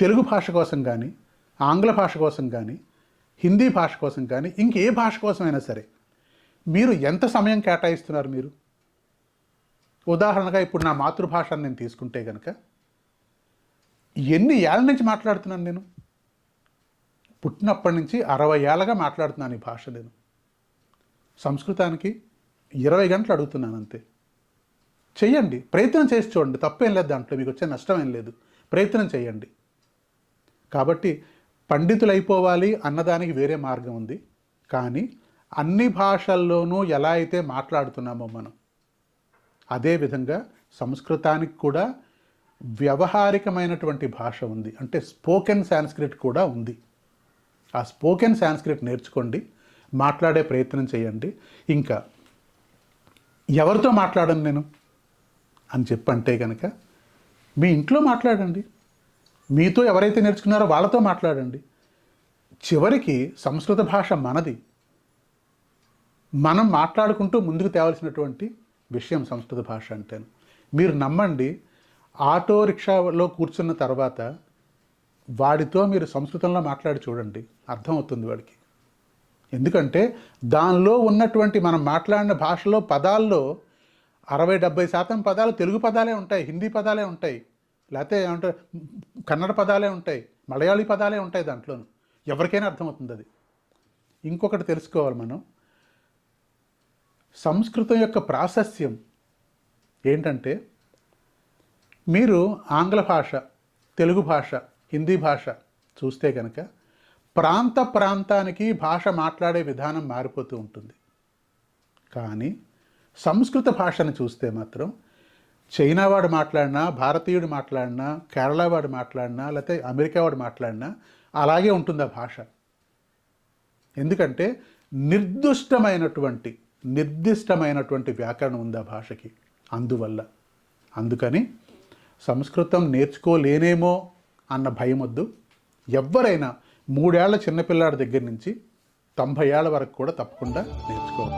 తెలుగు భాష కోసం కానీ, ఆంగ్ల భాష కోసం కానీ, హిందీ భాష కోసం కానీ, ఇంకే భాష కోసమైనా సరే మీరు ఎంత సమయం కేటాయిస్తున్నారు మీరు? ఉదాహరణగా ఇప్పుడు నా మాతృభాషను నేను తీసుకుంటే కనుక ఎన్ని ఏళ్ళ నుంచి మాట్లాడుతున్నాను నేను? పుట్టినప్పటి నుంచి 60 ఏళ్ళగా మాట్లాడుతున్నాను ఈ భాష. నేను సంస్కృతానికి 20 గంటలు అడుగుతున్నాను అంతే. చెయ్యండి, ప్రయత్నం చేసి చూడండి, తప్పేం లేదు, దాంట్లో మీకు వచ్చే నష్టం ఏం లేదు, ప్రయత్నం చేయండి. కాబట్టి పండితులు అయిపోవాలి అన్నదానికి వేరే మార్గం ఉంది, కానీ అన్ని భాషల్లోనూ ఎలా అయితే మాట్లాడుతున్నామో మనం, అదేవిధంగా సంస్కృతానికి కూడా వ్యవహారికమైనటువంటి భాష ఉంది, అంటే స్పోకెన్ సాంస్క్రిట్ కూడా ఉంది. ఆ స్పోకెన్ సాంస్క్రిట్ నేర్చుకోండి, మాట్లాడే ప్రయత్నం చేయండి. ఇంకా ఎవరితో మాట్లాడను నేను అని చెప్పంటే కనుక మీ ఇంట్లో మాట్లాడండి, మీతో ఎవరైతే నేర్చుకున్నారో వాళ్ళతో మాట్లాడండి. చివరికి సంస్కృత భాష మనది, మనం మాట్లాడుకుంటూ ముందుకు తేవాల్సినటువంటి విషయం సంస్కృత భాష అంటే. మీరు నమ్మండి, ఆటో రిక్షాలో కూర్చున్న తర్వాత వాడితో మీరు సంస్కృతంలో మాట్లాడి చూడండి, అర్థమవుతుంది వాడికి. ఎందుకంటే దానిలో ఉన్నటువంటి మనం మాట్లాడిన భాషలో పదాల్లో 60-70% పదాలు తెలుగు పదాలే ఉంటాయి, హిందీ పదాలే ఉంటాయి, లేకపోతే ఏమంటారు కన్నడ పదాలే ఉంటాయి, మలయాళీ పదాలే ఉంటాయి దాంట్లోనూ. ఎవరికైనా అర్థమవుతుంది అది. ఇంకొకటి తెలుసుకోవాలి మనం, సంస్కృతం యొక్క ప్రాశస్త్యం ఏంటంటే, మీరు ఆంగ్ల భాష, తెలుగు భాష, హిందీ భాష చూస్తే కనుక ప్రాంత ప్రాంతానికి భాష మాట్లాడే విధానం మారిపోతూ ఉంటుంది. కానీ సంస్కృత భాషను చూస్తే మాత్రం చైనా వాడు మాట్లాడినా, భారతీయుడు మాట్లాడినా, కేరళ వాడు మాట్లాడినా, లేకపోతే అమెరికా వాడు మాట్లాడినా అలాగే ఉంటుంది ఆ భాష. ఎందుకంటే నిర్దిష్టమైనటువంటి వ్యాకరణం ఉంది ఆ భాషకి. అందుకని సంస్కృతం నేర్చుకోలేనేమో అన్న భయం వద్దు. ఎవ్వరైనా 3 ఏళ్ల చిన్నపిల్లాడి దగ్గర నుంచి 90 ఏళ్ల వరకు కూడా తప్పకుండా నేర్చుకోవాలి.